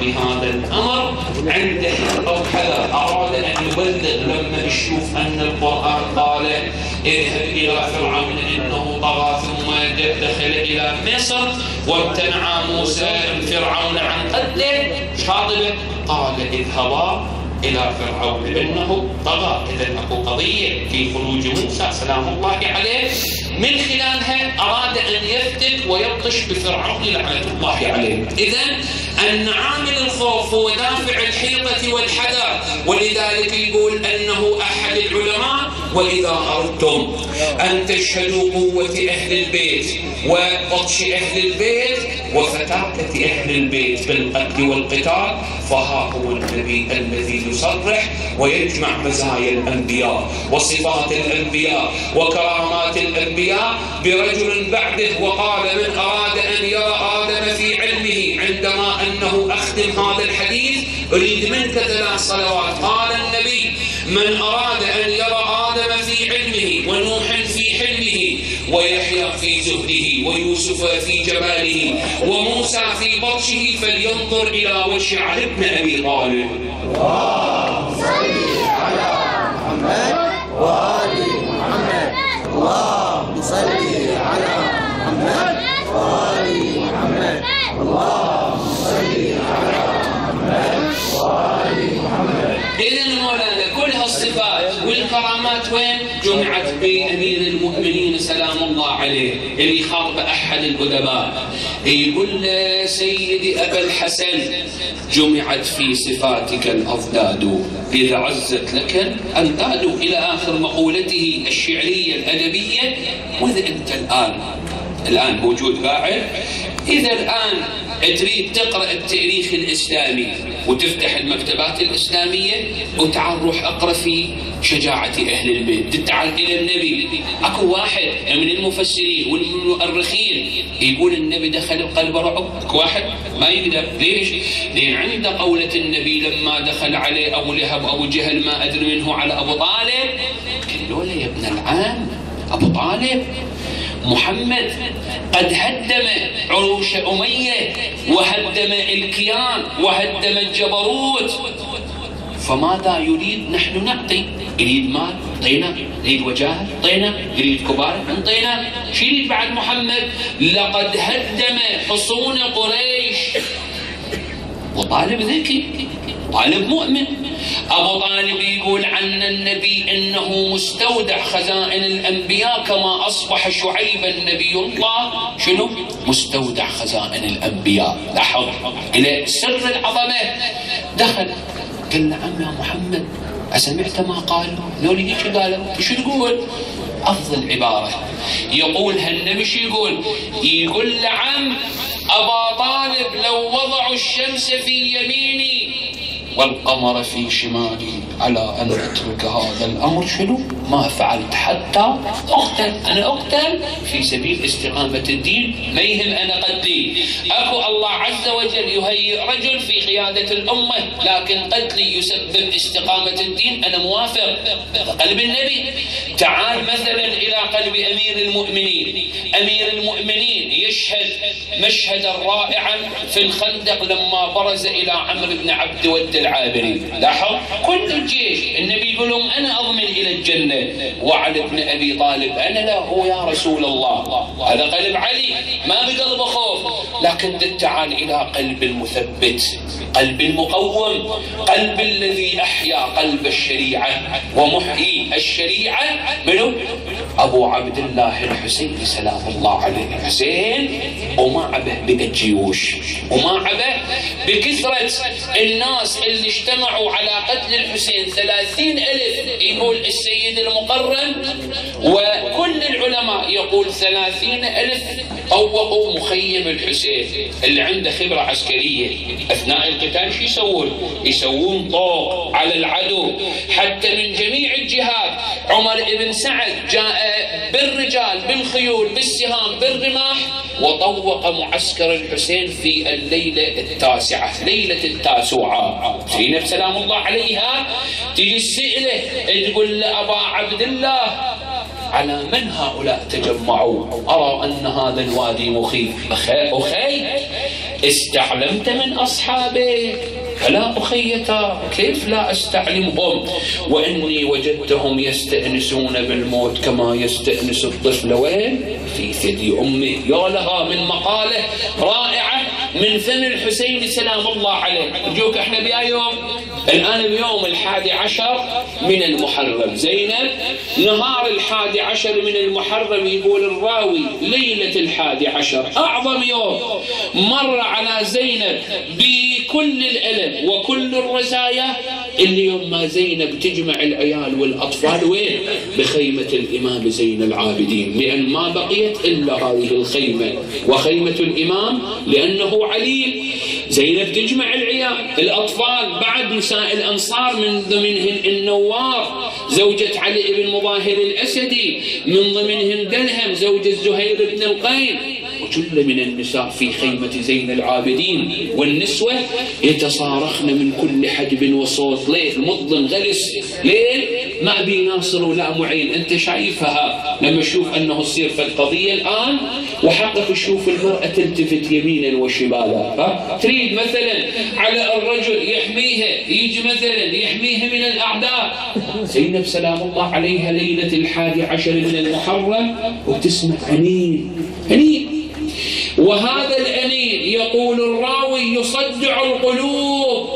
بهذا الامر عنده او حذر، اراد ان يبلغ لما يشوف ان القران قال اذهب الى فرعون انه طغى ثم دخل الى مصر وامتنع موسى فرعون عن قتله. خاطبه قال اذهبا إلى فرعون إنه طغى. إذا أكو قضية في خروج موسى سلام الله عليه من خلالها أراد أن يفتك ويبطش بفرعون لعنة الله عليه. إذا أن عامل الخوف هو دافع الحيطة والحذر. ولذلك يقول أنه أحد العلماء وإذا أردتم أن تشهدوا قوة أهل البيت وبطش أهل البيت وفتاكة أهل البيت بالقتل والقتال فها هو النبي الذي يصرح ويجمع مزايا الأنبياء وصفات الأنبياء وكرامات الأنبياء برجل بعده. وقال من أراد أن يرى آدم في علمه، عندما أنه أختم هذا الحديث أريد منك 3 صلوات. قال النبي من أراد أن يرى آدم في علمه ونوح في حلمه ويحيى في زهده ويوسف في جماله وموسى في بطشه فلينظر إلى وجه علي بن أبي طالب. اللهم صل على محمد وآل محمد. اللهم صل على محمد وآل محمد. اللهم صل على محمد وآل محمد. إذن مولانا كل هالصفات والكرامات وين جمعت بأمير المؤمنين سلام الله عليه اللي خاطب أحد الأدباء يقول له سيدي أبا الحسن جمعت في صفاتك الأضداد إذا عزت لك الأنداد، إلى آخر مقولته الشعرية الأدبية. وإذا أنت الآن موجود قاعد، إذا الآن تريد تقرأ التاريخ الإسلامي وتفتح المكتبات الإسلامية وتعال روح أقرأ في شجاعة أهل البيت، تعال إلى النبي. أكو واحد من المفسرين والمؤرخين يقول النبي دخل قلب رعب، أكو واحد ما يقدر. ليش؟ لأن عند قولة النبي لما دخل عليه أبو لهب أبو جهل ما أدري منه على أبو طالب، قالوا له يا ابن العام أبو طالب محمد قد هدم عروش أمية وهدم الكيان وهدم الجبروت، فماذا يريد؟ نحن نعطي. يريد مال طينا، يريد وجاهه طينا، يريد كبار طينا. شو يريد بعد محمد؟ لقد هدم حصون قريش. وطالب ذكي، طالب مؤمن. أبو طالب يقول عن النبي إنه مستودع خزائن الأنبياء كما أصبح شعيبا نبي الله شنو؟ مستودع خزائن الأنبياء. لاحظ إلى سر العظمة. دخل قال له عم يا محمد أسمعت ما قالوا؟ لو لي شو قالوا؟ شو تقول؟ أفضل عبارة يقولها النبي شو يقول؟ يقول له عم أبا طالب لو وضعوا الشمس في يميني والقمر في شمالي على أن أترك هذا الأمر شنو؟ ما فعلت حتى أقتل. أنا أقتل في سبيل استقامة الدين، ما يهم أنا قتلي. أكو الله عز وجل يهيئ رجل في قيادة الأمة، لكن قتلي يسبب استقامة الدين، أنا موافق. قلب النبي. تعال مثلا إلى قلب أمير المؤمنين. أمير المؤمنين يشهد مشهدا رائعا في الخندق لما برز إلى عمرو بن عبد ود العابري. لاحظ كل الجيش النبي يقول لهم أنا أضمن إلى الجنة، وعلي بن أبي طالب أنا لا هو يا رسول الله. هذا قلب علي ما بقلب خوف، لكن تعال إلى قلب المثبت، قلب المقوم، قلب الذي أحيا قلب الشريعة ومحيي الشريعة. منو؟ أبو عبد الله الحسين سلام الله عليه. الحسين وما عبه بالجيوش، وما عبه بكثرة الناس اللي اجتمعوا على قتل الحسين 30,000 يقول السيد المقرن، وكل العلماء يقول 30,000 طوقوا مخيم الحسين. اللي عنده خبرة عسكرية أثناء القتال شو يسوون؟ يسوون طوق على العدو حتى من جميع الجهات. عمر بن سعد جاء بالرجال بالخيول بالسهام بالرماح وطوق معسكر الحسين في الليلة التاسعة، ليلة التاسوعة. زينب سلام الله عليها تجي السئلة تقول لأبا عبد الله على من هؤلاء تجمعوا؟ أرى أن هذا الوادي مخيف. أخي استعلمت من أصحابك؟ فلا أخيتا، كيف لا أستعلمهم وإني وجدتهم يستأنسون بالموت كما يستأنس الطفل وين؟ في ثدي أمه. يا لها من مقالة رائعة من فم الحسين سلام الله عليه. أرجوك احنا بأي يوم؟ الآن بيوم 11 من المحرم. زينب نهار 11 من المحرم يقول الراوي ليلة 11 أعظم يوم مر على زينب بكل الألم وكل الرزايا. اليوم ما زينب تجمع العيال والأطفال وين؟ بخيمة الإمام زين العابدين، لأن ما بقيت إلا هذه الخيمة وخيمة الإمام لأنه عليل. زينب تجمع العيال الأطفال، بعد نساء الأنصار من ضمنهن النوار زوجة علي بن مظاهر الأسدي، من ضمنهن دلهم زوجة زهير بن القين، وجل من النساء في خيمة زين العابدين. والنسوة يتصارخن من كل حجب وصوت. ليل مظلم غلس، ليل ما بي ناصر ولا معين. انت شايفها لما تشوف انه تصير في القضية الآن، وحقك تشوف المرأة تلتفت يمينا وشمالا. تريد مثلا على الرجل يحميها، يجي مثلا يحميها من الأعداء. زينب سلام الله عليها ليلة 11 من المحرم وتسمع أنين أنين، وهذا الأنين يقول الراوي يصدع القلوب،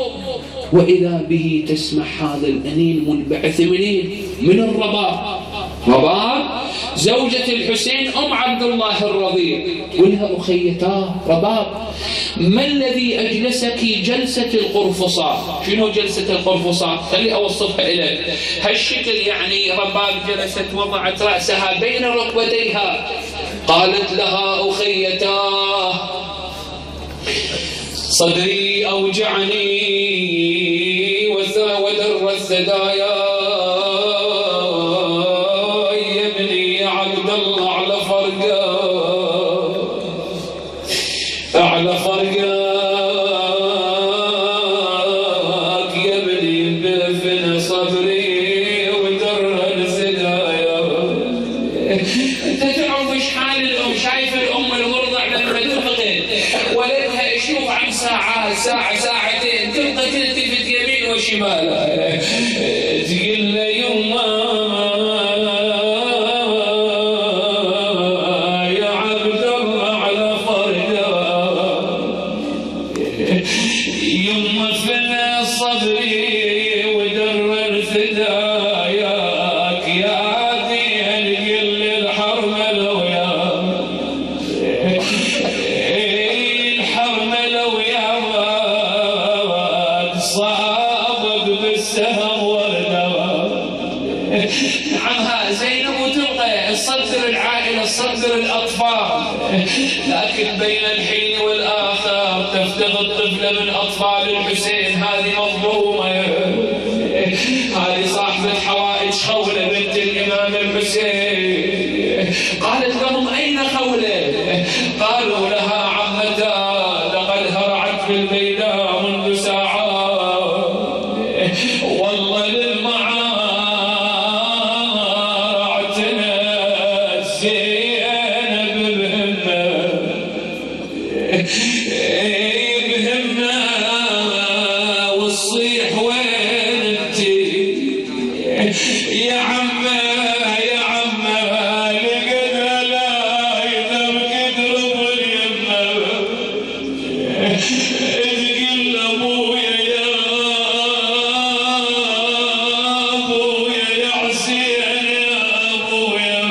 وإذا به تسمع هذا الأنين منبعث منين؟ من الرباط. رباط زوجة الحسين أم عبد الله الرضيع، ولها أخيتاه رباب، ما الذي أجلسك جلسة القرفصاء؟ شنو جلسة القرفصاء؟ خلي أوصفها إليك. هالشكل يعني رباب جلست وضعت رأسها بين ركبتيها، قالت لها أخيتاه صدري أوجعني ودر الثدايا، يا ابني يا عبد الله على فرقاك يا ابني بفن صدري ودر الثدايا. انت تعرف ايش حال الام؟ شايف الام المرضع لما تفقد ولدها يشوف عن ساعات ساعتين تبقى تلتفت يمين وشمال تقول له يما يا عبد الله على فرقاك، يما فنا صدري ودر الثداياك، يا دين قل الحرمل وياك، الحرمل وياك صابك بالسهم والدواء. نعمها زينب وتبقى الصدر العائلة الصدر الأطفال، لكن بين الحين والآخر تفتقد طفلة من أطفال الحسين، هذه مظلومة، هذه صاحبة حوائج خولة بنت الإمام الحسين. قالت لهم أين خولة؟ قالوا لها عمتا لقد هرعت في البيداء منذ ساعات، والله للمعارعتنا زينب بهمة والصيح وين انتي يا عمه يا عمه، لقدها لا يذم قدر باليمه، تقول ابويا يا ابويا يا حسين يا ابويا،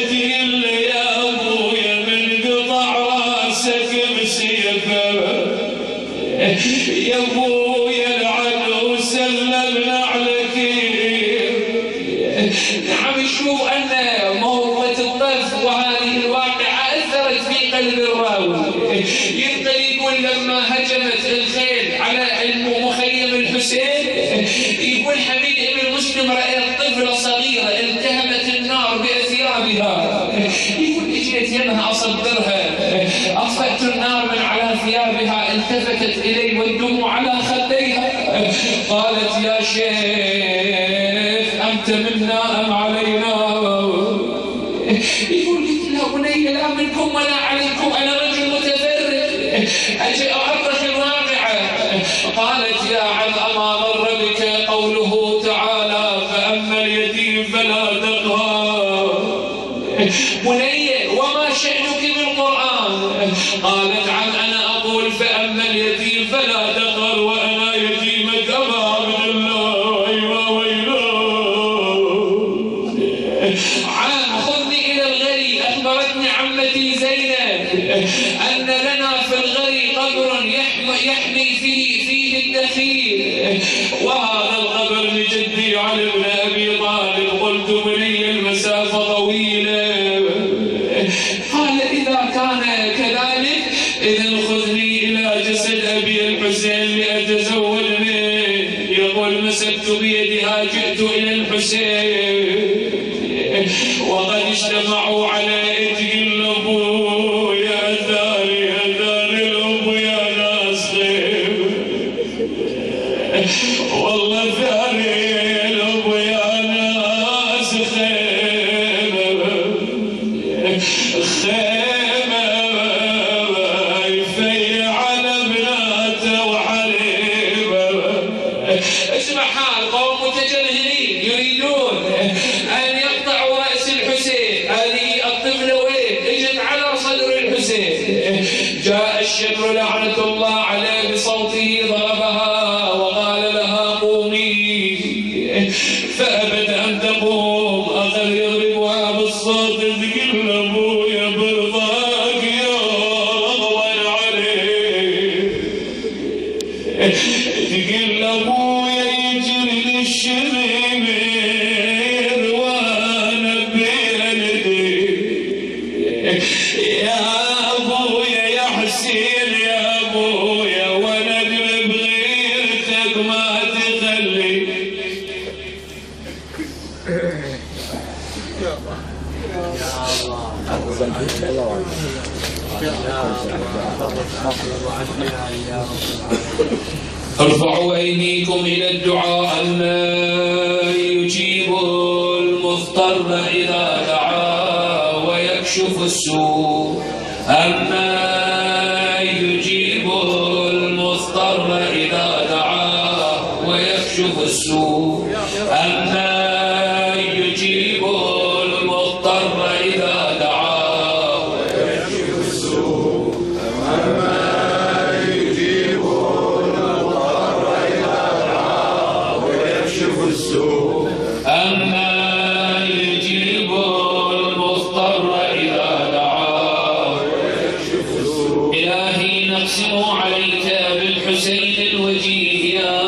تقول له يا ابويا من قطع راسك بسيفه، يا ابويا العدو سلمنا عليك. نعم شو ان موهبة الطف وهذه الواقعة اثرت في قلب الراوي، يبقى يقول لما هجمت الخيل على مخيم الحسين يقول حميد ابن مسلم رأيت طفلة صغيرة التهمت النار بأثيابها، يقول اجيت يمها اصدرها اطفأت النار من على ثيابها، التفتت الي والدموع على خديها، قالت يا شيخ انت منا ام علينا؟ يقول قلت لها بني لا منكم ولا عليكم، انا رجل متفرد اجي اوضح الواقعه. قالت يا عم اما مر بك قوله تعالى فاما اليتيم فلا تقهر؟ بني وما شأنك بالقرآن؟ قالت عم أنا أقول فأما اليتيم فلا تقهر وأنا يتيمة أبا عبد الله عم خذني إلى الغري. أخبرتني عمتي زينب أن لنا في الغري قبر يحمي فيه الدخيل، وهذا القبر لجدي علي بن أبي طالب. قلت بني المسافة طويلة، قال إذا كان كذلك إذن خذني إلى جسد أبي الحسين لأتزوج منه. يقول مسكت بيدها جئت إلى الحسين وقد اجتمعوا على تقول أبو يا ثاني الأبو يا ناس خير، والله ثاني الأبو يا ناس خيمة يفيع على بناته وحليبه. اسمع حال قوم متجنهين يريدون أن يقطعوا رأس الحسين، هذه الطفلة وين اجت على صدر الحسين. جاء الشبر لعنة الله عليه بصوته ضربها وقال لها قوموا تقول ابويا يجري للشميمير وانا بيدي يا ابويا يا حسين يا ابويا وانا بغيرتك ما تخلي. ارفعوا أيديكم إلى الدعاء أما يجيب المضطر إذا دعا ويكشف السوء أما يجيب المضطر إذا دعا ويكشف السوء أما يجيب المضطر إذا دعا ويكشف السوء أما يجيب المضطر إذا دعا ويكشف السوء أما يجيب المضطر إذا دعا ويكشف السوء. إلهي نقسم عليك بالحسين الوجيه يا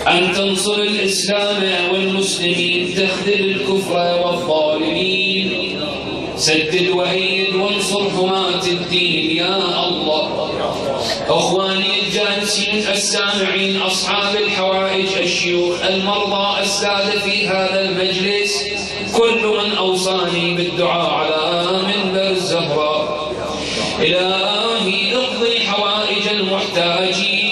أن تنصر الإسلام والمسلمين تخذل الكفر والظالمين سدد وأيد وانصر حماة الدين يا الله. أخواني الجالسين السامعين أصحاب الحوائج الشيوخ المرضى السادة في هذا المجلس كل من أوصاني بالدعاء على منبر الزهراء إلهي اقضي حوائج المحتاجين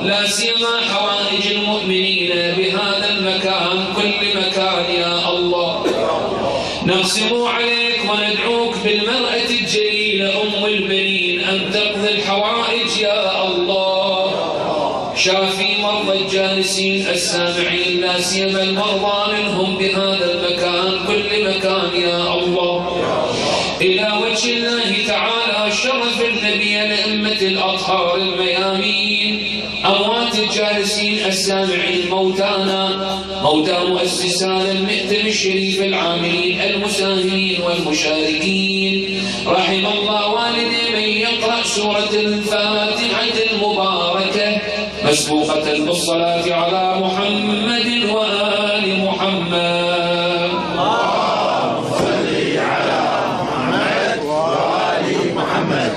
لا سيما حوائج المؤمنين بهذا المكان كل مكان يا الله. نقسم عليك وندعوك بالمرأة الجليلة أم البنين أن تقضي الحوائج يا الله. شافي مرضى الجالسين السامعين لا سيما المرضى منهم بهذا المكان كل مكان يا الله. إلى وجه الله تعالى شرف النبي لأمة الأطهار الميامين أموات الجالسين السامعين موتانا موتى مؤسسان المئتم الشريف العاملين المساهمين والمشاركين. رحم الله والدي من يقرأ سورة الفاتحة المباركة مسبوقة بالصلاة على محمد وآل محمد. اللهم صل على محمد وآل محمد.